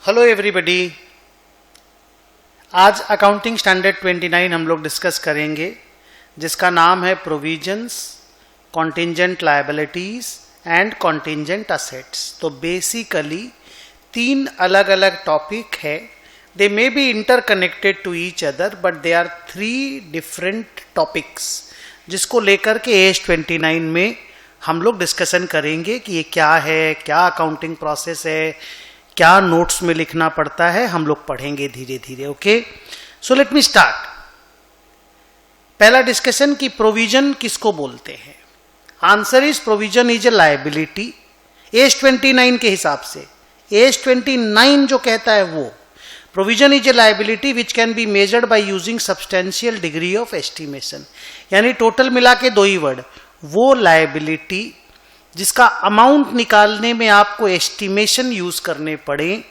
Hello everybody, आज accounting standard 29 हम लोग डिस्कस करेंगे जिसका नाम है provisions, contingent liabilities and contingent assets. तो बेसिकली 3 अलग अलग टॉपिक है। They may be interconnected to each other but they are 3 different topics जिसको लेकर के एज 29 में हम लोग डिस्कशन करेंगे कि ये क्या है, क्या अकाउंटिंग प्रोसेस है, क्या नोट्स में लिखना पड़ता है, हम लोग पढ़ेंगे धीरे धीरे। Okay, so let me start. पहला डिस्कशन कि प्रोविजन किसको बोलते हैं। Answer is provision is a liability AS 29 के हिसाब से। एज 29 जो कहता है वो provision is a liability which can be measured by using substantial degree of estimation. यानी टोटल मिला के 2 ही वर्ड, वो लायबिलिटी जिसका अमाउंट निकालने में आपको एस्टिमेशन यूज करने पड़े,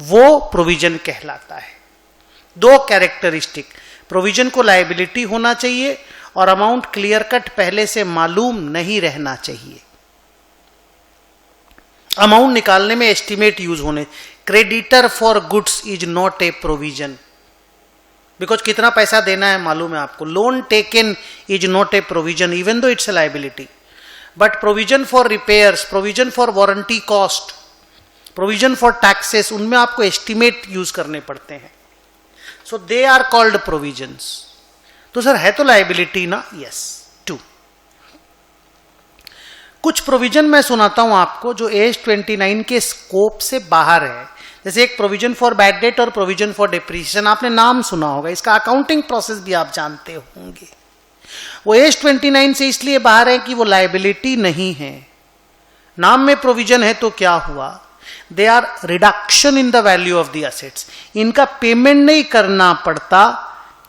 वो प्रोविजन कहलाता है। 2 कैरेक्टरिस्टिक, प्रोविजन को लायबिलिटी होना चाहिए और अमाउंट क्लियर कट पहले से मालूम नहीं रहना चाहिए। अमाउंट निकालने में एस्टिमेट यूज होने। Creditor for goods is not a provision because कितना पैसा देना है मालूम है आपको। Loan taken is not a provision even though it's a liability. But provision for repairs, provision for warranty cost, provision for taxes, उनमें आपको एस्टिमेट यूज करने पड़ते हैं। सो दे आर कॉल्ड प्रोविजंस। तो सर है तो लायबिलिटी ना? यस, 2। कुछ प्रोविजन मैं सुनाता हूं आपको जो एज 29 के स्कोप से बाहर है। जैसे एक प्रोविजन फॉर बैड डेट और प्रोविजन फॉर डिप्रिसिएशन, आपने नाम सुना होगा, इसका अकाउंटिंग प्रोसेस भी आप जानते होंगे। वो एज 29 से इसलिए बाहर है कि वो लायबिलिटी नहीं है। नाम में प्रोविजन है तो क्या हुआ, they are reduction in the value of the assets. इनका पेमेंट नहीं करना पड़ता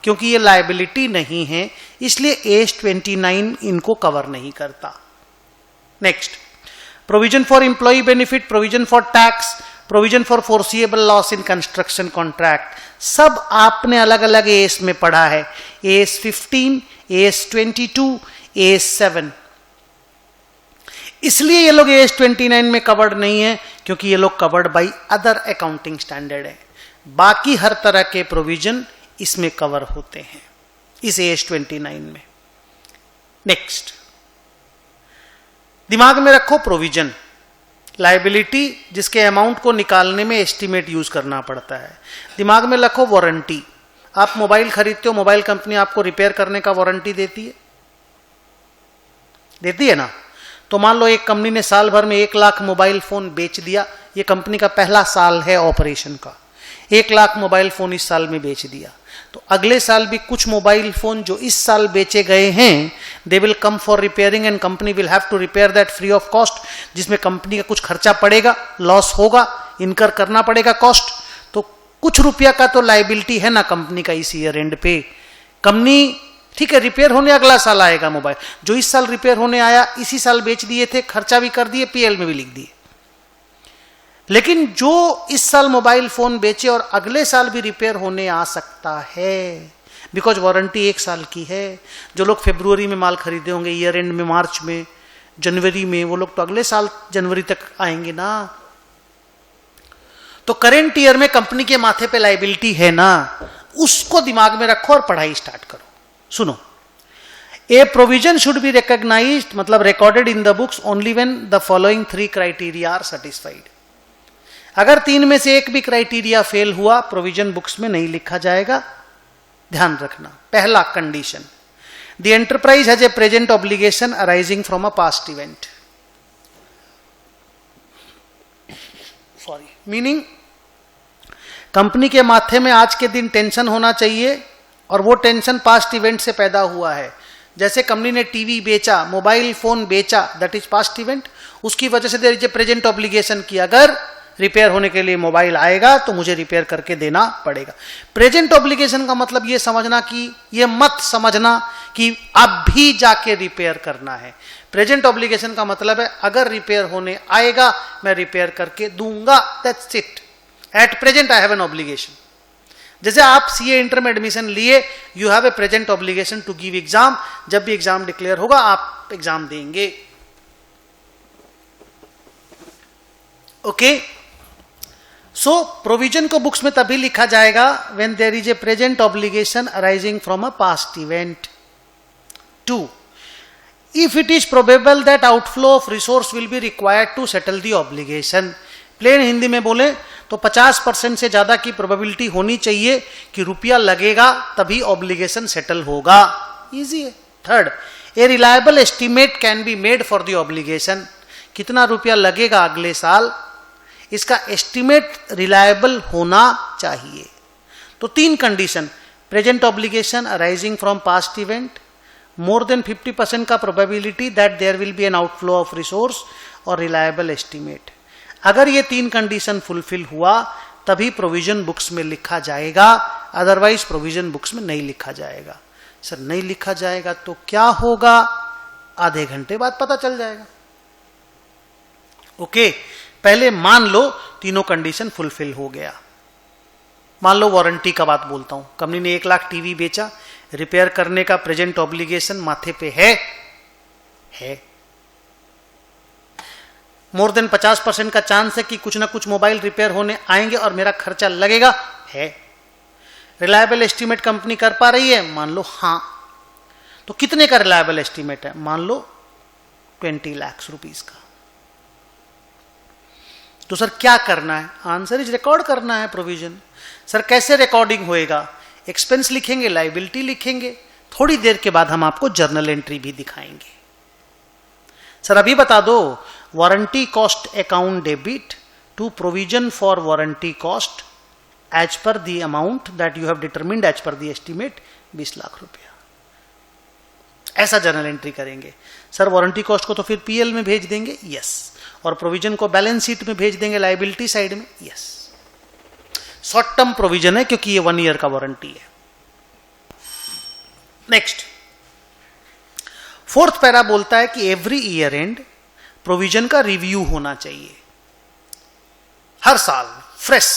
क्योंकि ये लायबिलिटी नहीं है, इसलिए एज 29 इनको कवर नहीं करता। Next, provision for employee benefit, provision for tax, provision for foreseeable loss in construction contract, सब आपने अलग अलग एज में पढ़ा है। AS 15, AS 22, AS 7। इसलिए ये लोग एज 29 में कवर्ड नहीं है क्योंकि ये लोग covered by other accounting standard है। बाकी हर तरह के प्रोविजन इसमें कवर होते हैं इस एज 29 में। नेक्स्ट, दिमाग में रखो प्रोविजन लायबिलिटी जिसके अमाउंट को निकालने में एस्टिमेट यूज करना पड़ता है। दिमाग में रखो वारंटी। आप मोबाइल खरीदते हो, मोबाइल कंपनी आपको रिपेयर करने का वारंटी देती है ना। तो मान लो एक कंपनी ने साल भर में 1 लाख मोबाइल फोन बेच दिया। ये कंपनी का पहला साल है ऑपरेशन का। 1 लाख मोबाइल फोन इस साल में बेच दिया, तो अगले साल भी कुछ मोबाइल फोन जो इस साल बेचे गए हैं they will come for repairing and company will have to repair that free of cost, जिसमें कंपनी का कुछ खर्चा पड़ेगा, लॉस होगा, इनकर करना पड़ेगा कॉस्ट। तो कुछ रुपया का तो लायबिलिटी है ना कंपनी का इस ईयर एंड पे। कंपनी ठीक है रिपेयर होने अगला साल आएगा मोबाइल, जो इस साल रिपेयर होने आया इसी साल बेच दिए थे, खर्चा भी कर दिए, पीएल में भी लिख दिए। लेकिन जो इस साल मोबाइल फोन बेचे और अगले साल भी रिपेयर होने आ सकता है बिकॉज वारंटी 1 साल की है। जो लोग फरवरी में माल खरीदे होंगे ईयर एंड में, मार्च में, जनवरी में, वो लोग तो अगले साल जनवरी तक आएंगे ना। तो करेंट ईयर में कंपनी के माथे पे लायबिलिटी है ना, उसको दिमाग में रखो और पढ़ाई स्टार्ट करो। सुनो, a provision should be recognised मतलब recorded in the books only when the following 3 criteria are satisfied. अगर 3 में से एक भी क्राइटेरिया फेल हुआ प्रोविजन बुक्स में नहीं लिखा जाएगा, ध्यान रखना। पहला condition, the enterprise has a present obligation arising from a past event. Meaning company के माथे में आज के दिन टेंशन होना चाहिए और वो टेंशन पास्ट इवेंट से पैदा हुआ है। जैसे कंपनी ने टीवी बेचा, मोबाइल फोन बेचा, दैट इज पास्ट इवेंट। उसकी वजह से there is a present obligation की अगर रिपेयर होने के लिए मोबाइल आएगा तो मुझे रिपेयर करके देना पड़ेगा। प्रेजेंट ऑब्लिगेशन का मतलब ये समझना कि ये मत समझना कि अब भी जाके रिपेयर करना है। प्रेजेंट ऑब्लिगेशन का मतलब है अगर रिपेयर होने आएगा मैं रिपेयर करके दूंगा, that's it. At present I have an obligation. जैसे आप सीए इंटर में एडमिशन लिए, you have a present obligation to give exam. जब भी एग्जाम डिक्लेयर होगा आप एग्जाम देंगे। ओके सो प्रोविजन को बुक्स में तभी लिखा जाएगा when there is a present obligation arising from a past event. 2. If it is probable that outflow of resource will be required to settle the obligation. Plain Hindi में बोले तो 50% से ज्यादा की प्रोबेबिलिटी होनी चाहिए कि रुपया लगेगा तभी ऑब्लिगेशन सेटल होगा. इजी है. 3rd, a reliable estimate can be made for the obligation. कितना रुपया लगेगा अगले साल, इसका एस्टिमेट रिलायबल होना चाहिए. तो 3 condition, present obligation arising from past event, more than 50% का probability that there will be an outflow of resource और reliable estimate. अगर ये 3 कंडीशन फुलफिल हुआ तभी प्रोविजन बुक्स में लिखा जाएगा, अदरवाइज प्रोविजन बुक्स में नहीं लिखा जाएगा. सर नहीं लिखा जाएगा तो क्या होगा, आधे घंटे बाद पता चल जाएगा. ओके, पहले मान लो तीनों कंडीशन फुलफिल हो गया. मान लो वारंटी का बात बोलता हूं, कंपनी ने 1 लाख टीवी बेचा, रिपेयर करने का प्रेजेंट ऑब्लिगेशन माथे पे है. मोर देन 50% का चांस है कि कुछ ना कुछ मोबाइल रिपेयर होने आएंगे और मेरा खर्चा लगेगा है. रिलायबल एस्टीमेट कंपनी कर पा रही है, मान लो हां. तो कितने का रिलायबल एस्टीमेट है, मान लो 20 लाख रुपीस का. तो सर क्या करना है, आंसर इज रिकॉर्ड करना है प्रोविजन. सर कैसे रिकॉर्डिंग होएगा, एक्सपेंस लिखेंगे, लायबिलिटी लिखेंगे. थोड़ी देर के बाद हम आपको जर्नल एंट्री भी दिखाएंगे. सर अभी बता दो, warranty cost account debit to provision for warranty cost as per the amount that you have determined as per the estimate 20 lakh रुपया. ऐसा जर्नल एंट्री करेंगे. सर वारंटी कॉस्ट को तो फिर पीएल में भेज देंगे, यस. और प्रोविजन को बैलेंस शीट में भेज देंगे, लायबिलिटी साइड में, यस. शॉर्ट टर्म प्रोविजन है क्योंकि ये 1 ईयर का वारंटी है. नेक्स्ट, 4th पैरा बोलता है कि एवरी ईयर एंड प्रोविजन का रिव्यू होना चाहिए. हर साल फ्रेश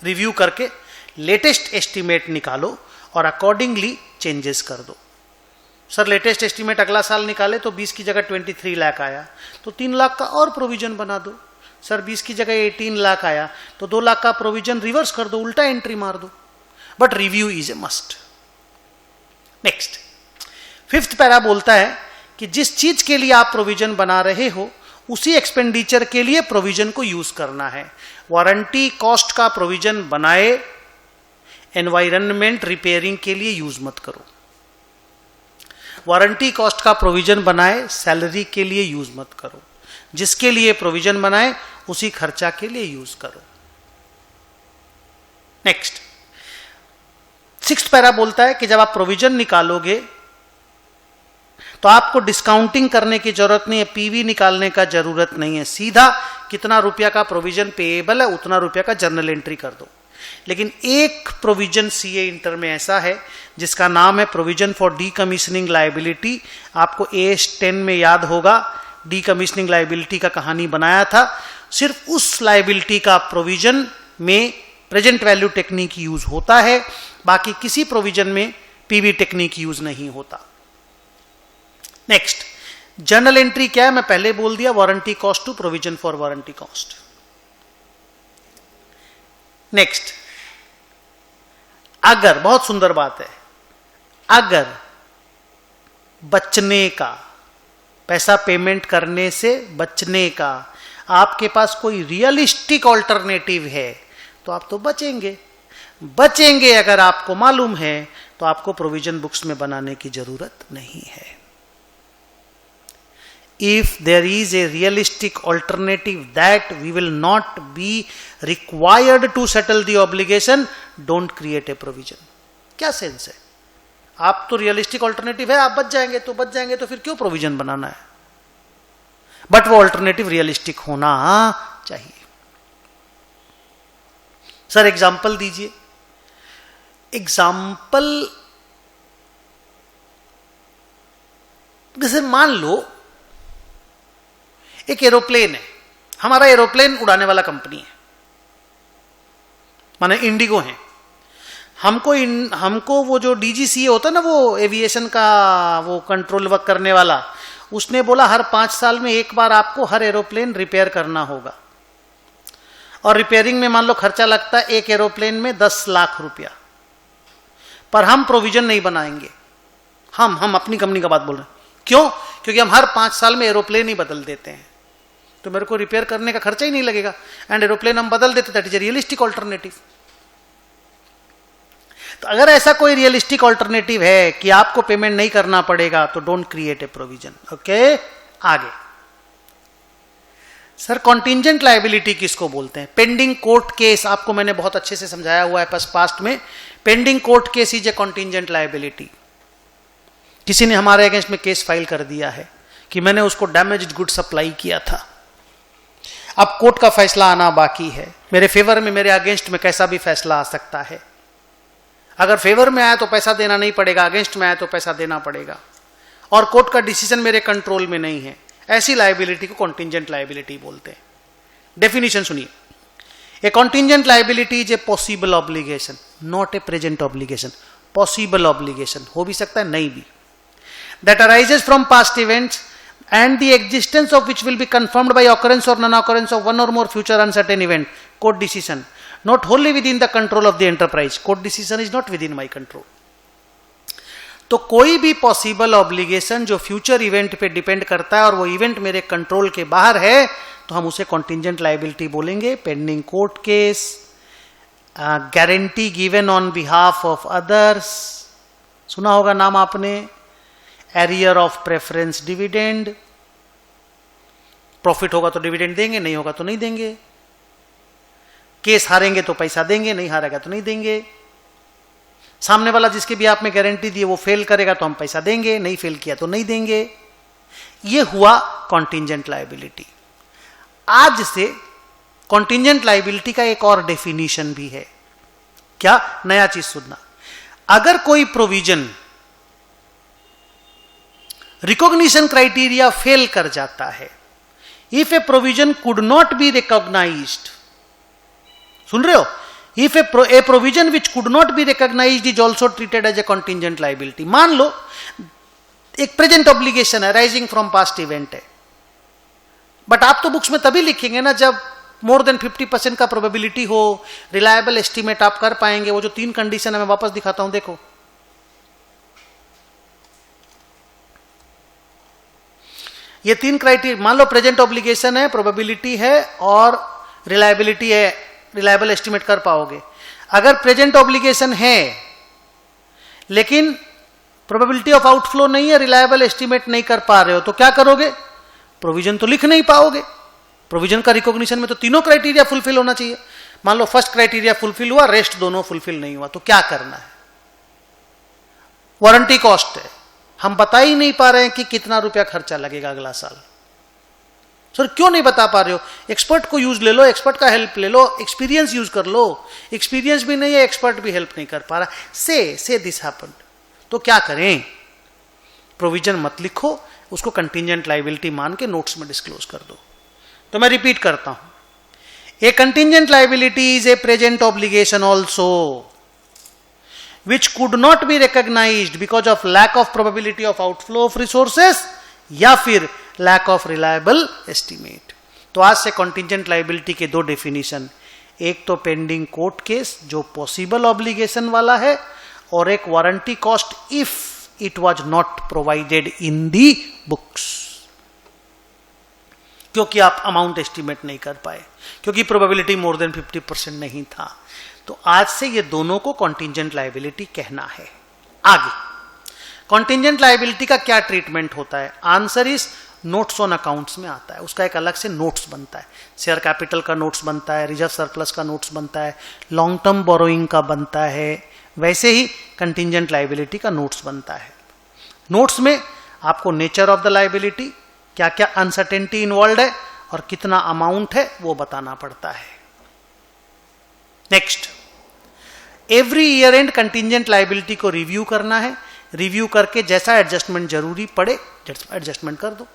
रिव्यू करके लेटेस्ट एस्टीमेट निकालो और अकॉर्डिंगली चेंजेस कर दो. सर लेटेस्ट एस्टीमेट अगला साल निकाले तो 20 की जगह 23 लाख आया तो 3 लाख का और प्रोविजन बना दो. सर 20 की जगह 18 लाख आया तो 2 लाख का प्रोविजन रिवर्स कर दो, उल्टा एंट्री मार दो. But review is a must. Next, 5th para बोलता है कि जिस चीज के लिए आप प्रोविजन बना रहे हो उसी एक्सपेंडिचर के लिए प्रोविजन को यूज करना है. वारंटी कॉस्ट का प्रोविजन बनाए, एनवायरनमेंट रिपेयरिंग के लिए यूज मत करो. वारंटी कॉस्ट का प्रोविजन बनाए, सैलरी के लिए यूज मत करो. जिसके लिए प्रोविजन बनाए उसी खर्चा के लिए यूज करो. नेक्स्ट, 6th पैरा बोलता है कि जब आप प्रोविजन निकालोगे तो आपको डिस्काउंटिंग करने की जरूरत नहीं है, पीवी निकालने का जरूरत नहीं है. सीधा कितना रुपया का प्रोविजन पेएबल है उतना रुपया का जर्नल एंट्री कर दो. लेकिन एक प्रोविजन सीए इंटर में ऐसा है जिसका नाम है प्रोविजन फॉर डीकमीशनिंग लायबिलिटी. आपको AS 10 में याद होगा, डीकमीशनिंग लायबिलिटी का कहानी बनाया था. सिर्फ उस लायबिलिटी का प्रोविजन में प्रेजेंट वैल्यू टेक्निक यूज होता है, बाकी किसी प्रोविजन में पीवी टेक्निक यूज नहीं होता. नेक्स्ट, जर्नल एंट्री क्या है, मैं पहले बोल दिया, warranty cost to provision for warranty cost. Next, अगर, बहुत सुंदर बात है, अगर बचने का, पैसा पेमेंट करने से बचने का आपके पास कोई रियलिस्टिक ऑल्टरनेटिव है तो आप तो बचेंगे अगर आपको मालूम है तो आपको प्रोविजन बुक्स में बनाने की जरूरत नहीं है. If there is a realistic alternative that we will not be required to settle the obligation, don't create a provision. क्या सेंस है, आप तो रियलिस्टिक ऑल्टरनेटिव है, आप बच जाएंगे तो फिर क्यों प्रोविजन बनाना है. बट वो ऑल्टरनेटिव रियलिस्टिक होना चाहिए. सर एग्जाम्पल दीजिए. एग्जाम्पल जैसे मान लो एक एरोप्लेन है, हमारा एरोप्लेन उड़ाने वाला कंपनी है, माने इंडिगो है. हमको वो जो डीजीसीए होता है ना, वो एविएशन का वो कंट्रोल वर्क करने वाला, उसने बोला हर 5 साल में एक बार आपको हर एरोप्लेन रिपेयर करना होगा. और रिपेयरिंग में मान लो खर्चा लगता है एक एरोप्लेन में 10 लाख रुपया, पर हम प्रोविजन नहीं बनाएंगे। हम अपनी कंपनी का बात बोल रहे हैं। क्यों? क्योंकि हम हर 5 साल में एरोप्लेन ही बदल देते हैं, तो मेरे को रिपेयर करने का खर्चा ही नहीं लगेगा, एंड एरोप्लेन हम बदल देते, that is a realistic alternative. तो अगर ऐसा कोई रियलिस्टिक ऑल्टरनेटिव है कि आपको पेमेंट नहीं करना पड़ेगा, तो don't create a provision. Okay, आगे सर कॉन्टिंजेंट लायबिलिटी किसको बोलते हैं? पेंडिंग कोर्ट केस, आपको मैंने बहुत अच्छे से समझाया हुआ है पास्ट में। Pending court case is a contingent liability. किसी ने हमारे अगेंस्ट में केस फाइल कर दिया है कि मैंने उसको डैमेज्ड गुड सप्लाई किया था, अब कोर्ट का फैसला आना बाकी है। मेरे फेवर में, मेरे अगेंस्ट में कैसा भी फैसला आ सकता है। अगर फेवर में आया तो पैसा देना नहीं पड़ेगा, अगेंस्ट में आया तो पैसा देना पड़ेगा, और कोर्ट का डिसीजन मेरे कंट्रोल में नहीं है। ऐसी लायबिलिटी को कॉन्टिंजेंट लायबिलिटी बोलते हैं। डेफिनेशन सुनिए, a contingent liability is a possible obligation, not a present obligation. Possible obligation हो भी सकता है, नहीं भी, that arises from past events and the existence of which will be confirmed by occurrence or non-occurrence of one or more future uncertain event. Court decision not wholly within the control of the enterprise. Court decision is not within my control. तो कोई भी possible obligation जो future event पे depend करता है और वो event मेरे कंट्रोल के बाहर है, तो हम उसे कॉन्टिंजेंट लायबिलिटी बोलेंगे। Pending court case, guarantee given on behalf of others, सुना होगा नाम आपने, arrear of preference dividend, profit होगा तो डिविडेंड देंगे, नहीं होगा तो नहीं देंगे, केस हारेंगे तो पैसा देंगे, नहीं हारेगा तो नहीं देंगे, सामने वाला जिसके भी आपने गारंटी दी वो फेल करेगा तो हम पैसा देंगे, नहीं फेल किया तो नहीं देंगे। ये हुआ कॉन्टिंजेंट लायबिलिटी। आज से कॉन्टिंजेंट लायबिलिटी का एक और डेफिनेशन भी है। क्या? नया चीज सुनना। अगर कोई प्रोविजन रिकॉग्निशन क्राइटेरिया फेल कर जाता है, if a provision could not be recognised, सुन रहे हो, if a provision which could not be recognised is also treated as a contingent liability. मान लो एक प्रेजेंट ऑब्लिगेशन है, राइजिंग फ्रॉम पास्ट इवेंट है, बट आप तो बुक्स में तभी लिखेंगे ना जब मोर देन 50% का प्रोबेबिलिटी हो, रिलायबल एस्टिमेट आप कर पाएंगे। वो जो 3 कंडीशन है मैं वापस दिखाता हूं, देखो। ये 3 क्राइटेरिया, मान लो प्रेजेंट ऑब्लिगेशन है, प्रोबेबिलिटी है और रिलायबिलिटी है, रिलायबल एस्टिमेट कर पाओगे। अगर प्रेजेंट ऑब्लिगेशन है लेकिन प्रोबेबिलिटी ऑफ आउटफ्लो नहीं है, रिलायबल एस्टिमेट नहीं कर पा रहे हो, तो क्या करोगे? प्रोविजन तो लिख नहीं पाओगे। प्रोविजन का रिकॉग्निशन में तो तीनों क्राइटेरिया फुलफिल होना चाहिए। मान लो फर्स्ट क्राइटेरिया फुलफिल हुआ, रेस्ट दोनों फुलफिल नहीं हुआ, तो क्या करना है? वारंटी कॉस्ट है, हम बता ही नहीं पा रहे हैं कि कितना रुपया खर्चा लगेगा अगला साल। सर क्यों नहीं बता पा रहे हो? एक्सपर्ट को यूज ले लो, एक्सपर्ट का हेल्प ले लो, एक्सपीरियंस यूज कर लो। एक्सपीरियंस भी नहीं है, एक्सपर्ट भी हेल्प नहीं कर पा रहा, से दिस हैपेंड। तो क्या करें? प्रोविजन मत लिखो, उसको कंटिंजेंट लायबिलिटी मान के नोट्स में डिस्क्लोज कर दो। तो मैं रिपीट करता हूं, a contingent liability is a present obligation also which could not be recognized because of lack of probability of outflow of resources या फिर lack of reliable estimate। तो आज से contingent liability के 2 definition, एक तो pending court case जो possible obligation वाला है, और एक warranty cost if it was not provided in the books, क्योंकि आप amount estimate नहीं कर पाए, क्योंकि probability more than 50% नहीं था। तो आज से ये दोनों को कॉन्टिंजेंट लायबिलिटी कहना है। आगे कॉन्टिंजेंट लायबिलिटी का क्या ट्रीटमेंट होता है? Answer is notes on accounts में आता है, उसका एक अलग से नोट्स बनता है। शेयर कैपिटल का नोट्स बनता है, रिजर्व सरप्लस का नोट्स बनता है, लॉन्ग टर्म बोरोइंग का बनता है, वैसे ही कंटिंजेंट लायबिलिटी का नोट्स बनता है। नोट्स में आपको नेचर ऑफ द लायबिलिटी, क्या क्या अनसर्टेनिटी इन्वॉल्व है और कितना अमाउंट है वो बताना पड़ता है। Next, every year and contingent liability को रिव्यू करना है। रिव्यू करके जैसा एडजस्टमेंट जरूरी पड़े एडजस्टमेंट कर दो।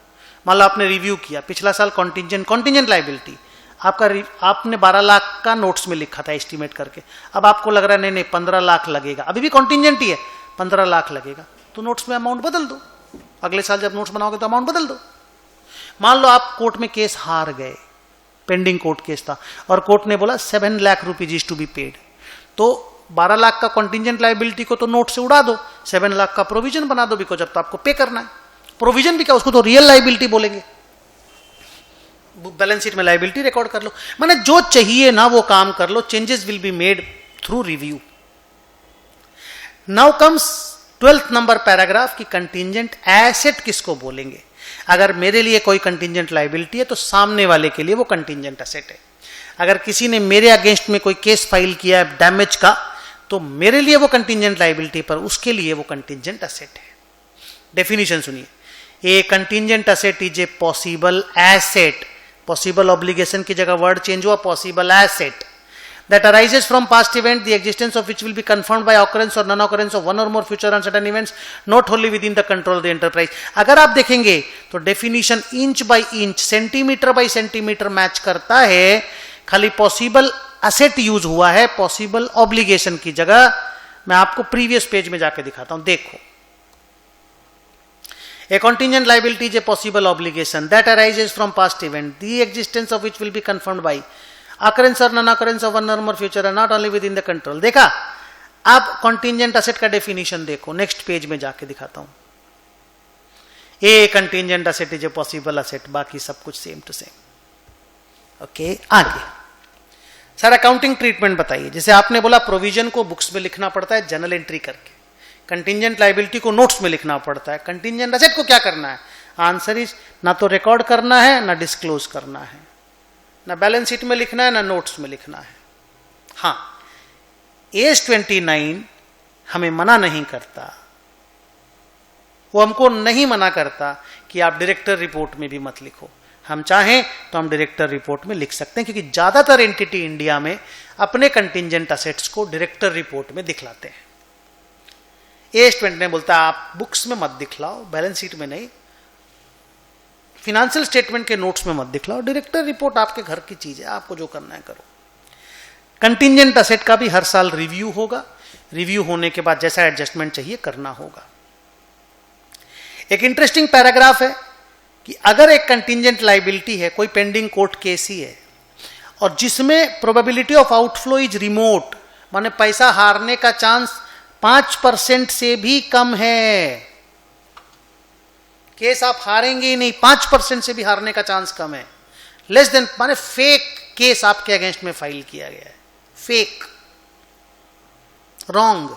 मान लो आपने रिव्यू किया पिछला साल कंटिंजेंट लायबिलिटी आपने 12 लाख का नोट्स में लिखा था एस्टिमेट करके, अब आपको लग रहा है नहीं 15 लाख लगेगा, अभी भी कंटिंजेंट ही है, 15 लाख लगेगा, तो नोट्स में अमाउंट बदल दो। अगले साल जब नोट्स बनाओगे तो अमाउंट बदल दो। मान लो आप कोर्ट में केस हार गए, पेंडिंग कोर्ट केस था और कोर्ट ने बोला 7 lakh rupees is to be paid, तो 12 लाख का कॉन्टिजेंट लायबिलिटी को तो नोट से उड़ा दो, 7 लाख का प्रोविजन बना दो, बिकॉज अब तो आपको पे करना है। प्रोविजन भी क्या, उसको तो रियल लायबिलिटी बोलेंगे, बैलेंस शीट में लायबिलिटी रिकॉर्ड कर लो, माने जो चाहिए ना वो काम कर लो, changes will be made through review. Now comes 12th number paragraph की कंटिजेंट एसेट किसको बोलेंगे। अगर मेरे लिए कोई कंटिजेंट लायबिलिटी है तो सामने वाले के लिए वो कंटिजेंट एसेट है। अगर किसी ने मेरे अगेंस्ट में कोई केस फाइल किया है डैमेज का, तो मेरे लिए वो कंटिजेंट लायबिलिटी पर उसके लिए वो कंटिजेंट एसेट है। डेफिनेशन सुनिए, a contingent asset is a possible asset, possible obligation की जगह वर्ड चेंज हुआ, possible asset that arises from past event, the existence of which will be confirmed by occurrence or non-occurrence of one or more future uncertain events not wholly within the control of the enterprise। अगर आप देखेंगे तो definition inch by inch, centimetre bye centimetre match करता है, खाली possible asset use हुआ है possible obligation की जगह। मैं आपको प्रीवियस पेज में जाके दिखाता हूं, देखो। A contingent liability is a possible obligation that arises from past event, the existence of which will be confirmed by occurrence or non-occurrence of one or more future are not only within the control। देखा, आप contingent asset का definition देखो, next page में जाके दिखाता हूं। ए contingent asset is a possible asset, बाकी सब कुछ सेम टू सेम। ओके, आगे सर अकाउंटिंग ट्रीटमेंट बताइए। जैसे आपने बोला प्रोविजन को बुक्स में लिखना पड़ता है जर्नल एंट्री करके, कंटिजेंट लायबिलिटी को नोट्स में लिखना पड़ता है, कंटिजेंट एसेट को क्या करना है? आंसर इज ना तो रिकॉर्ड करना है ना डिस्क्लोज करना है, ना बैलेंस शीट में लिखना है ना नोट्स में लिखना है। हाँ, एज 29 हमें मना नहीं करता, वो हमको नहीं मना करता कि आप डायरेक्टर रिपोर्ट में भी मत लिखो। हम चाहें तो हम डायरेक्टर रिपोर्ट में लिख सकते हैं, क्योंकि ज्यादातर एंटिटी इंडिया में अपने कंटिजेंट असेट्स को डायरेक्टर रिपोर्ट में दिखलाते हैं। एज 20 ने बोलता है आप बुक्स में मत दिखलाओ, बैलेंस शीट में नहीं, फिनेंशियल स्टेटमेंट के नोट्स में मत दिखलाओ, डायरेक्टर रिपोर्ट आपके घर की चीज है, आपको जो करना है करो। कंटिजेंट असेट का भी हर साल रिव्यू होगा, रिव्यू होने के बाद जैसा एडजस्टमेंट चाहिए करना होगा। एक इंटरेस्टिंग पैराग्राफ है कि अगर एक कंटिजेंट लायबिलिटी है, कोई पेंडिंग कोर्ट केस ही है, और जिसमें probability of outflow is remote, माने पैसा हारने का चांस 5% से भी कम है, केस आप हारेंगे ही नहीं, 5% से भी हारने का चांस कम है, लेस देन, माने फेक केस आपके अगेंस्ट में फाइल किया गया है, फेक, रॉन्ग,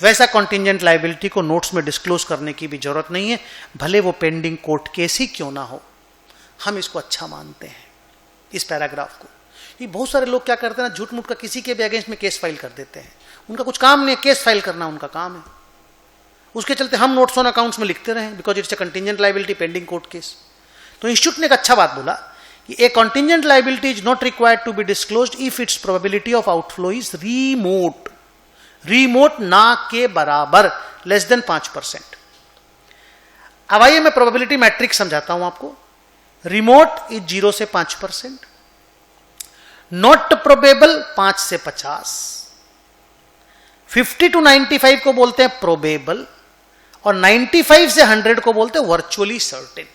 वैसा कॉन्टिजेंट लायबिलिटी को नोट्स में डिस्क्लोज करने की भी जरूरत नहीं है, भले वो पेंडिंग कोर्ट केस ही क्यों ना हो। हम इसको अच्छा मानते हैं इस पैराग्राफ को। ये बहुत सारे लोग क्या करते हैं ना, झूठ मूठ का किसी के भी अगेंस्ट में केस फाइल कर देते हैं, उनका कुछ काम नहीं है, केस फाइल करना उनका काम है, उसके चलते हम नोट्स ऑन अकाउंट्स में लिखते रहे because it's a contingent liability pending court case. तो इंस्टीट्यूट ने एक अच्छा बात बोला कि a contingent liability is not required to be disclosed if its probability of outflow is remote, remote ना के बराबर, लेस देन 5%। अब आइए मैं प्रोबेबिलिटी मैट्रिक्स समझाता हूं आपको। रिमोट इज 0 से 5%, नॉट प्रोबेबल 5 से 50, 50 to 95 को बोलते हैं प्रोबेबल, और 95 से 100 को बोलते हैं वर्चुअली सर्टेन।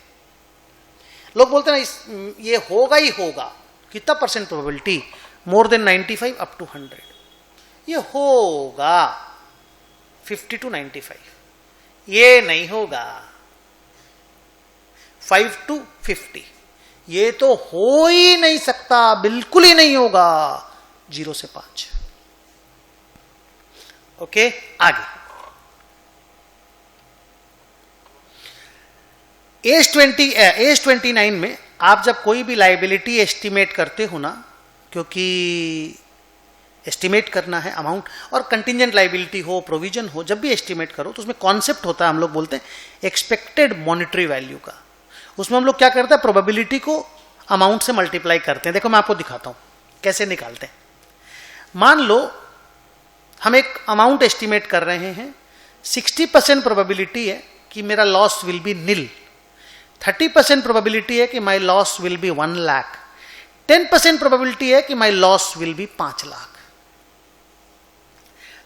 लोग बोलते हैं ये होगा ही होगा, कितना percent probability? More than 95 up to 100, ये होगा 50 to 95, ये नहीं होगा 5 to 50, ये तो हो ही नहीं सकता, बिल्कुल ही नहीं होगा 0 से 5। ओके, आगे एज 29 में आप जब कोई भी लायबिलिटी एस्टिमेट करते हो ना, क्योंकि एस्टिमेट करना है अमाउंट, और कंटिजेंट लायबिलिटी हो, प्रोविजन हो, जब भी एस्टिमेट करो तो उसमें कॉन्सेप्ट होता है, हम लोग बोलते हैं एक्सपेक्टेड मॉनेटरी वैल्यू का। उसमें हम लोग क्या करते हैं, प्रोबेबिलिटी को अमाउंट से मल्टीप्लाई करते हैं। देखो मैं आपको दिखाता हूं कैसे निकालते हैं। मान लो हम एक अमाउंट एस्टिमेट कर रहे हैं, 60% प्रोबेबिलिटी है कि मेरा loss will be nil, 30% probability है कि my loss will be 1 lakh, 10% probability है कि my loss will be 5 lakh.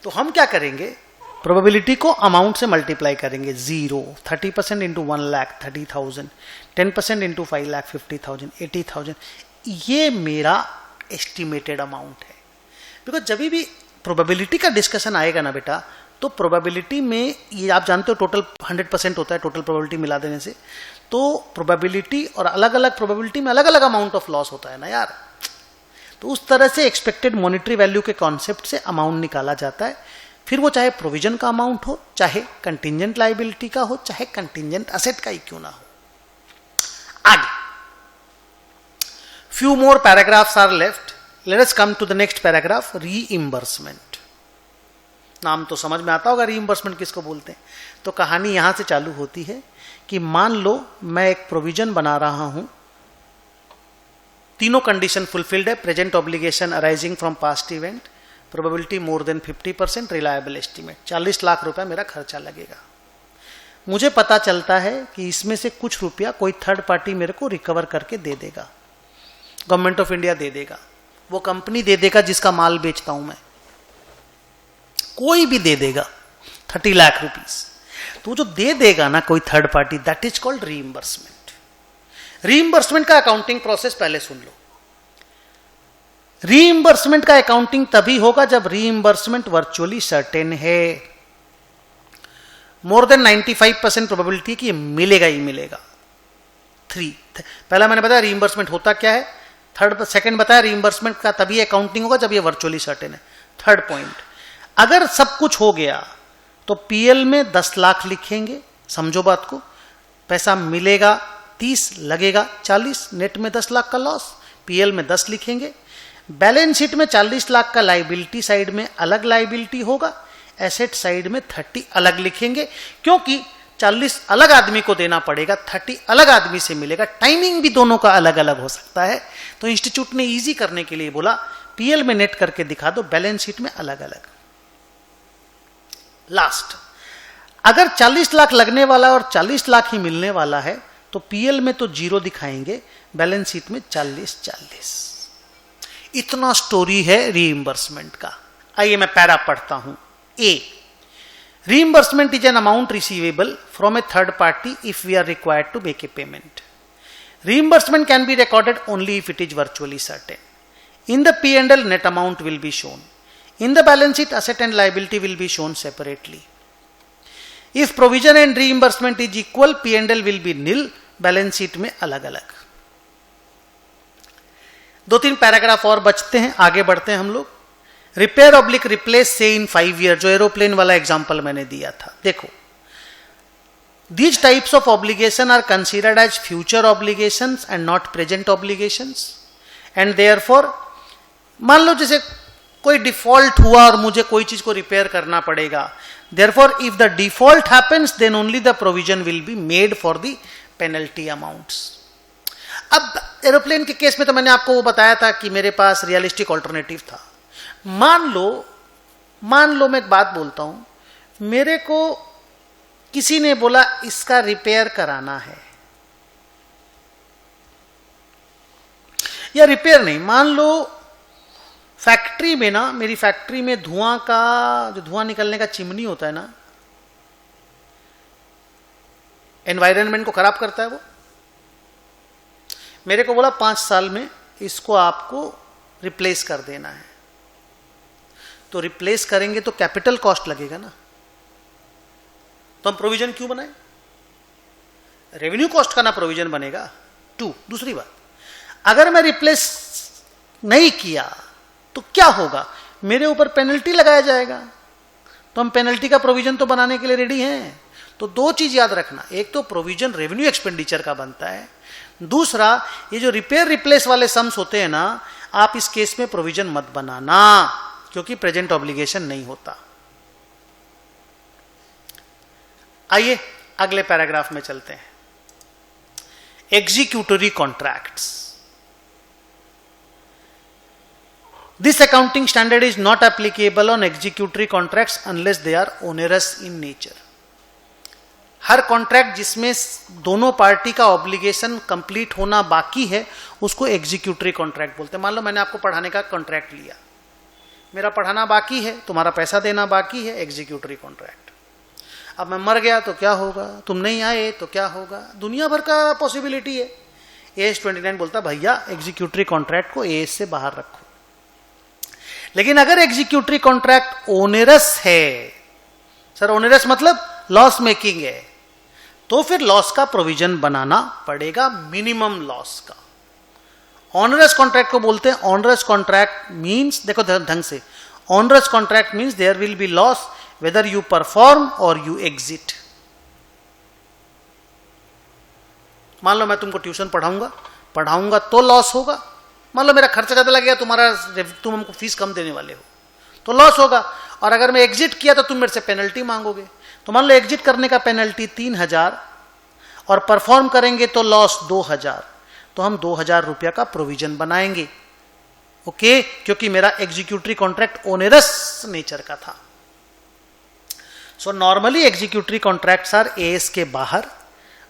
तो हम क्या करेंगे, प्रोबेबिलिटी को अमाउंट से मल्टीप्लाई करेंगे, 0, 30% इंटू 1 लाख 30,000, 10% इंटू 5 लाख 50,000, 80,000, ये मेरा एस्टिमेटेड अमाउंट है। बिकॉज जब भी प्रोबेबिलिटी का डिस्कशन आएगा ना बेटा, तो प्रोबेबिलिटी में ये आप जानते हो टोटल 100% होता है, टोटल प्रोबेबिलिटी मिला देने से। तो प्रोबेबिलिटी और अलग अलग प्रोबेबिलिटी में अलग अलग अमाउंट ऑफ लॉस होता है ना यार। तो उस तरह से एक्सपेक्टेड मॉनेटरी वैल्यू के कॉन्सेप्ट से अमाउंट निकाला जाता है। फिर वो चाहे प्रोविजन का अमाउंट हो, चाहे कंटिंजेंट लायबिलिटी का हो, चाहे कंटिंजेंट असेट का ही क्यों ना हो। आगे few more paragraphs are left, let us come to the next paragraph, reimbursement. नाम तो समझ में आता होगा रीइंबर्समेंट किसको बोलते हैं। तो कहानी यहां से चालू होती है कि मान लो मैं एक प्रोविजन बना रहा हूं, तीनों कंडीशन फुलफिल्ड है, present obligation arising from past event, probability more then 50%, reliable estimate, 40 lakh रुपया मेरा खर्चा लगेगा। मुझे पता चलता है कि इसमें से कुछ रुपया कोई थर्ड पार्टी मेरे को रिकवर करके दे देगा, गवर्नमेंट ऑफ इंडिया दे देगा, वो कंपनी दे देगा जिसका माल बेचता हूं मैं, कोई भी दे देगा 30 लाख रुपीस। तो जो दे देगा ना कोई third party, that is called reimbursement. Reimbursement का अकाउंटिंग प्रोसेस पहले सुन लो। रीइंबर्समेंट का अकाउंटिंग तभी होगा जब रीइंबर्समेंट वर्चुअली सर्टेन है, मोर देन 95% प्रोबेबिलिटी कि मिलेगा ही मिलेगा। 3 पहला मैंने बताया रीइंबर्समेंट होता क्या है, सेकंड बताया रीइंबर्समेंट का तभी अकाउंटिंग होगा जब ये वर्चुअली सर्टेन है। थर्ड पॉइंट, अगर सब कुछ हो गया तो पीएल में 10 लाख लिखेंगे, समझो बात को, पैसा मिलेगा 30, लगेगा 40, नेट में 10 लाख का लॉस, पीएल में 10 लिखेंगे। बैलेंस शीट में 40 लाख का लायबिलिटी साइड में अलग लायबिलिटी होगा, एसेट साइड में 30 अलग लिखेंगे, क्योंकि 40 अलग आदमी को देना पड़ेगा, 30 अलग आदमी से मिलेगा, टाइमिंग भी दोनों का अलग अलग हो सकता है। तो इंस्टीट्यूट ने इजी करने के लिए बोला पीएल में नेट करके दिखा दो, बैलेंस शीट में अलग अलग। लास्ट, अगर 40 लाख लगने वाला और 40 लाख ही मिलने वाला है तो पीएल में तो 0 दिखाएंगे, बैलेंस शीट में 40-40। इतना स्टोरी है रीइंबर्समेंट का। आइए मैं पैरा पढ़ता हूं। A, reimbursement is an amount receivable from a third party if we are required to make a payment. Reimbursement can be recorded only if it is virtually certain. In the P&L, net amount will be shown. In the balance sheet, asset and liability will be shown separately. If provision and reimbursement is equal, P&L will be nil, balance sheet में अलग अलग। 2-3 paragraph और बचते हैं, आगे बढ़ते हैं हम लोग। रिपेयर ऑब्लिक रिप्लेस से इन 5 ईयर, जो एरोप्लेन वाला एग्जाम्पल मैंने दिया था, देखो these types of obligation are considered as future obligations and not present obligations, and therefore मान लो जैसे कोई डिफॉल्ट हुआ और मुझे कोई चीज को रिपेयर करना पड़ेगा, therefore if the default happens then only the provision will be made for the penalty amounts. अब एरोप्लेन के केस में तो मैंने आपको वो बताया था कि मेरे पास रियलिस्टिक ऑल्टरनेटिव था। मान लो मैं एक बात बोलता हूं, मेरे को किसी ने बोला इसका रिपेयर कराना है, या रिपेयर नहीं, मान लो फैक्ट्री में ना, मेरी फैक्ट्री में धुआं का, जो धुआं निकलने का चिमनी होता है ना, एनवायरनमेंट को खराब करता है वो। मेरे को बोला 5 साल में इसको आपको रिप्लेस कर देना है। तो रिप्लेस करेंगे तो कैपिटल कॉस्ट लगेगा ना, तो हम प्रोविजन क्यों बनाए? रेवेन्यू कॉस्ट का ना प्रोविजन बनेगा। 2, दूसरी बात, अगर मैं रिप्लेस नहीं किया तो क्या होगा? मेरे ऊपर पेनल्टी लगाया जाएगा। तो हम पेनल्टी का प्रोविजन तो बनाने के लिए रेडी हैं। तो 2 चीज याद रखना, एक तो प्रोविजन रेवेन्यू एक्सपेंडिचर का बनता है, दूसरा ये जो रिपेयर रिप्लेस वाले सम्स होते हैं ना, आप इस केस में प्रोविजन मत बनाना, क्योंकि प्रेजेंट ऑब्लिगेशन नहीं होता। आइए अगले पैराग्राफ में चलते हैं। Executory contracts. This accounting standard is not applicable on executory contracts unless they are onerous in nature. हर कॉन्ट्रैक्ट जिसमें दोनों पार्टी का ऑब्लिगेशन कंप्लीट होना बाकी है, उसको एग्जीक्यूटरी कॉन्ट्रैक्ट बोलते हैं। मान लो मैंने आपको पढ़ाने का कॉन्ट्रैक्ट लिया, मेरा पढ़ाना बाकी है, तुम्हारा पैसा देना बाकी है, एग्जीक्यूटरी कॉन्ट्रैक्ट। अब मैं मर गया तो क्या होगा, तुम नहीं आए तो क्या होगा, दुनिया भर का पॉसिबिलिटी है। AS 29 बोलता भैया एग्जीक्यूटरी कॉन्ट्रैक्ट को AS से बाहर रखो। लेकिन अगर एग्जीक्यूटरी कॉन्ट्रैक्ट ओनेरस है, सर ओनेरस मतलब लॉस मेकिंग है, तो फिर लॉस का प्रोविजन बनाना पड़ेगा, मिनिमम लॉस का। ऑनरस कॉन्ट्रैक्ट को बोलते हैं, ऑनरस कॉन्ट्रैक्ट मींस, देखो ढंग से, onerous contract means there will be loss whether you perform or you exit. मान लो मैं तुमको ट्यूशन पढ़ाऊंगा तो लॉस होगा। मान लो मेरा खर्चा ज्यादा लगेगा, तुम हमको फीस कम देने वाले हो तो लॉस होगा। और अगर मैं एग्जिट किया तो तुम मेरे से पेनल्टी मांगोगे। तो मान लो एग्जिट करने का पेनल्टी 3000 और परफॉर्म करेंगे तो लॉस 2000, तो हम 2000 रुपया का प्रोविजन बनाएंगे। ओके, क्योंकि मेरा एग्जीक्यूटरी कॉन्ट्रैक्ट ओनेरस नेचर का था। So normally executory contracts are AS के बाहर,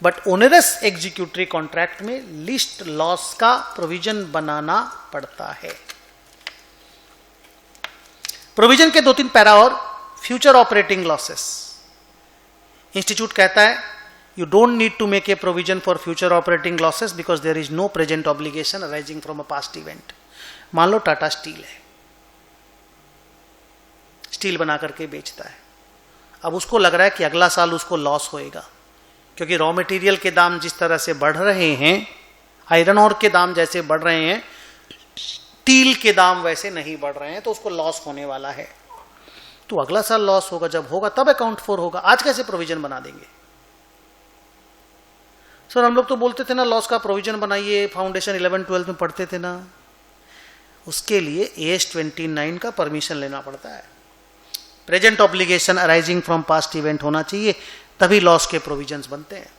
बट ओनेरस एग्जीक्यूटरी कॉन्ट्रैक्ट में लिस्ट लॉस का प्रोविजन बनाना पड़ता है। प्रोविजन के 2-3 पैरा और, फ्यूचर ऑपरेटिंग लॉसेस। इंस्टीट्यूट कहता है you don't need to make a provision for future operating losses because there is no present obligation arising from a past event। मान लो Tata steel है, स्टील बना करके बेचता है। अब उसको लग रहा है कि अगला साल उसको लॉस होएगा, क्योंकि रॉ मटेरियल के दाम जिस तरह से बढ़ रहे हैं, आयरन और के दाम जैसे बढ़ रहे हैं, स्टील के दाम वैसे नहीं बढ़ रहे हैं, तो उसको लॉस होने वाला है। तो अगला साल लॉस होगा, जब होगा तब अकाउंट फॉर होगा। आज कैसे प्रोविजन बना देंगे? सर हम लोग तो बोलते थे ना लॉस का प्रोविजन बनाइए, फाउंडेशन 11-12 में पढ़ते थे ना। उसके लिए AS 29 का परमिशन लेना पड़ता है। Present obligation arising from past event होना चाहिए, तभी लॉस के प्रोविजंस बनते हैं।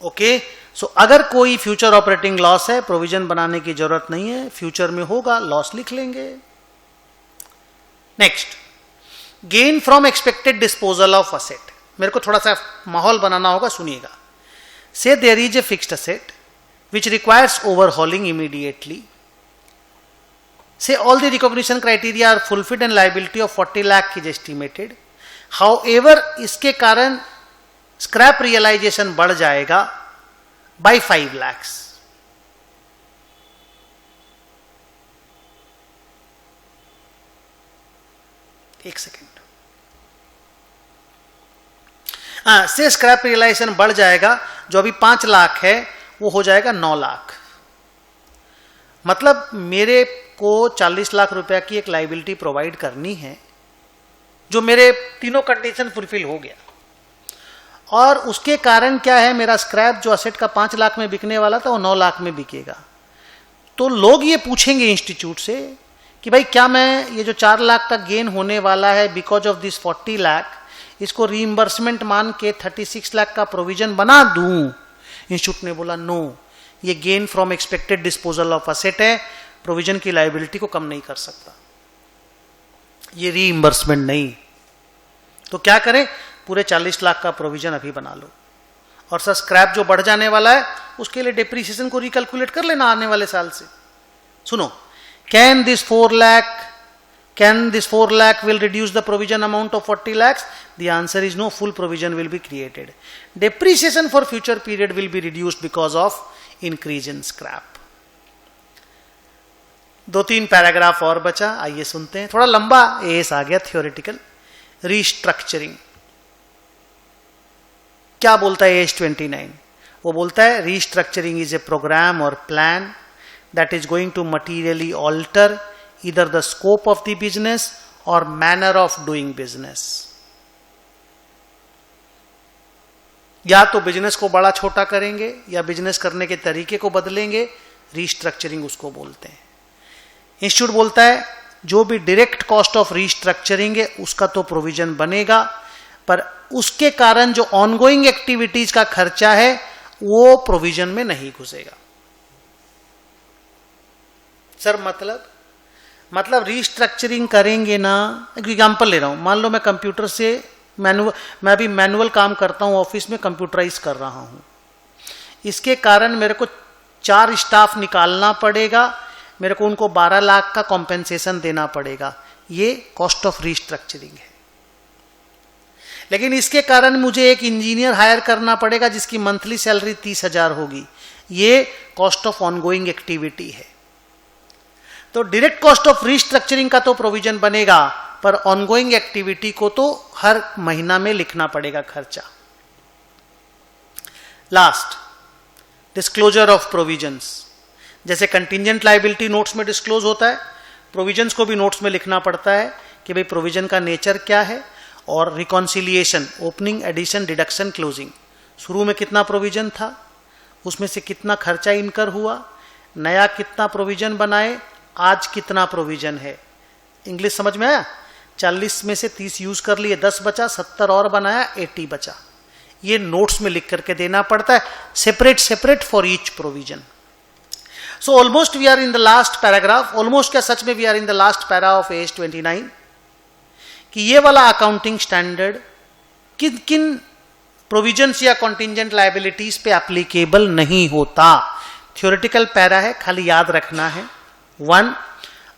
ओके, सो अगर कोई फ्यूचर ऑपरेटिंग लॉस है, प्रोविजन बनाने की जरूरत नहीं है, फ्यूचर में होगा, लॉस लिख लेंगे। Next, gain from expected disposal of asset. मेरे को थोड़ा सा माहौल बनाना होगा, सुनिएगा। Say there is a fixed asset which requires overhauling immediately. Say all the recognition criteria are fulfilled and liability of 40 lakh is estimated. However इसके कारण स्क्रैप रियलाइजेशन बढ़ जाएगा बाय 5 लाख। एक सेकेंड, से स्क्रैप रियलाइजेशन बढ़ जाएगा, जो अभी 5 लाख है वो हो जाएगा 9 लाख। मतलब मेरे को 40 लाख रुपया की एक लाइबिलिटी प्रोवाइड करनी है, जो मेरे तीनों कंडीशन फुलफिल हो गया। और उसके कारण क्या है, मेरा स्क्रैप जो असेट का 5 लाख में बिकने वाला था वो 9 लाख में बिकेगा। तो लोग ये पूछेंगे इंस्टीट्यूट से कि भाई क्या मैं ये जो 4 लाख का गेन होने वाला है बिकॉज ऑफ दिस 40 लाख, इसको रीइंबर्समेंट मान के 36 लाख का प्रोविजन बना दूं? इंस्टीट्यूट ने बोला नो, ये gain from expected disposal of asset है, प्रोविजन की लायबिलिटी को कम नहीं कर सकता, ये रीइंबर्समेंट नहीं। तो क्या करें, पूरे 40 लाख का प्रोविजन अभी बना लो। और सर स्क्रैप जो बढ़ जाने वाला है उसके लिए डिप्रीसिएशन को रिकैलकुलेट कर लेना आने वाले साल से। सुनो, can this 4 lakh will reduce the provision amount of 40 lakhs? The answer is no, full provision will be created. Depreciation for future period will be reduced because of increase in scrap. 2-3 paragraph और बचा, आइए सुनते हैं। थोड़ा लंबा S आ गया theoretical. Restructuring क्या बोलता है AS 29? वो बोलता है restructuring is a program or plan that is going to materially alter either the scope of the business or manner of doing business। या तो बिजनेस को बड़ा छोटा करेंगे या बिजनेस करने के तरीके को बदलेंगे, रीस्ट्रक्चरिंग उसको बोलते हैं। इंस्टीट्यूट बोलता है जो भी डायरेक्ट कॉस्ट ऑफ रीस्ट्रक्चरिंग है उसका तो प्रोविजन बनेगा, पर उसके कारण जो ऑनगोइंग एक्टिविटीज का खर्चा है वो प्रोविजन में नहीं घुसेगा। सर मतलब रीस्ट्रक्चरिंग करेंगे ना, एक एग्जांपल ले रहा हूं, मान लो मैं कंप्यूटर से मैं अभी मैनुअल काम करता हूं, ऑफिस में कंप्यूटराइज कर रहा हूं, इसके कारण मेरे को 4 स्टाफ निकालना पड़ेगा, मेरे को उनको 12 लाख का कॉम्पेंसेशन देना पड़ेगा, ये कॉस्ट ऑफ रीस्ट्रक्चरिंग है। लेकिन इसके कारण मुझे एक इंजीनियर हायर करना पड़ेगा जिसकी मंथली सैलरी 30,000 होगी, ये कॉस्ट ऑफ ऑनगोइंग एक्टिविटी है। तो डायरेक्ट कॉस्ट ऑफ रीस्ट्रक्चरिंग का तो प्रोविजन बनेगा, पर ऑनगोइंग एक्टिविटी को तो हर महीना में लिखना पड़ेगा खर्चा। Last, disclosure of provisions. जैसे कंटिंजेंट लायबिलिटी नोट्स में डिस्क्लोज होता है, प्रोविजंस को भी नोट्स में लिखना पड़ता है कि भाई प्रोविजन का नेचर क्या है, और reconciliation, opening, addition, deduction, closing. शुरू में कितना प्रोविजन था, उसमें से कितना खर्चा इनकर हुआ, नया कितना प्रोविजन बनाए, आज कितना प्रोविजन है। इंग्लिश समझ में आया? 40 में से 30 यूज कर लिए, 10 बचा, 70 और बनाया, 80 बचा। ये नोट्स में लिख करके देना पड़ता है, separate for each provision. So almost we are in the last paragraph, almost क्या सच में we are in the last para of AS 29, कि ये वाला अकाउंटिंग स्टैंडर्ड किन किन प्रोविजंस या कॉन्टिंजेंट लायबिलिटीज पे एप्लीकेबल नहीं होता। थ्योरेटिकल पैरा है, खाली याद रखना है। 1,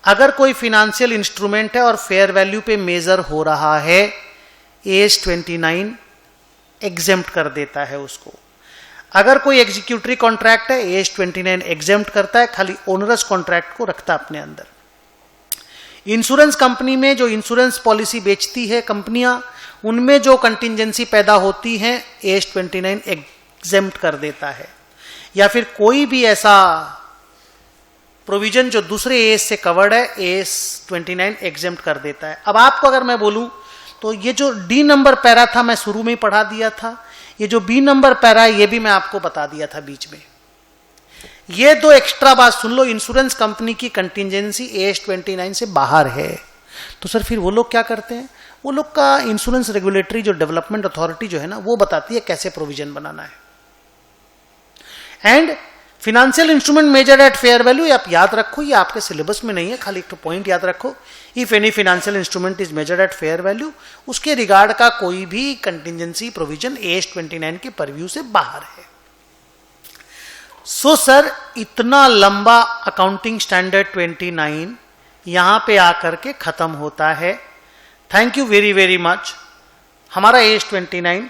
अगर कोई फिनेंशियल इंस्ट्रूमेंट है और फेयर वैल्यू पे मेजर हो रहा है, AS 29 एग्जेम्प्ट कर देता है उसको। अगर कोई एग्जीक्यूटरी कॉन्ट्रैक्ट है, AS 29 एग्जेम्प्ट करता है, खाली ओनरस कॉन्ट्रैक्ट को रखता अपने अंदर। इंश्योरेंस कंपनी में जो इंश्योरेंस पॉलिसी बेचती है कंपनियां, उनमें जो कंटिंजेंसी पैदा होती है, AS 29 एग्जेम्प्ट कर देता है। या फिर कोई भी ऐसा प्रोविजन जो दूसरे AS से कवर्ड है, AS 29 एग्जेम्प्ट कर देता है। अब आपको अगर मैं बोलूं तो ये जो D नंबर पैरा था मैं शुरू में ही पढ़ा दिया था, ये जो B नंबर पैरा है ये भी मैं आपको बता दिया था बीच में। ये दो एक्स्ट्रा बात सुन लो, इंश्योरेंस कंपनी की कंटिंजेंसी AS 29 से बाहर है। तो सर फिर वो लोग क्या करते हैं, वो लोग का इंश्योरेंस रेगुलेटरी जो डेवलपमेंट अथॉरिटी जो है ना, वो बताती है कैसे प्रोविजन बनाना है। And financial instrument measured at fair value, आप याद रखो, ये आपके सिलेबस में नहीं है, खाली एक तो पॉइंट याद रखो, if any financial instrument is measured at fair value, उसके रिगार्ड का कोई भी कंटिंजेंसी प्रोविजन AS 29 के परव्यू से बाहर है। सो सर इतना लंबा अकाउंटिंग स्टैंडर्ड 29 यहां पे आकर के खत्म होता है। Thank you very very much. हमारा AS 29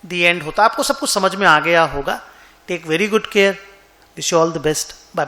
दी एंड होता। आपको सब कुछ समझ में आ गया होगा। Take very good care. Wish you all the best. Bye.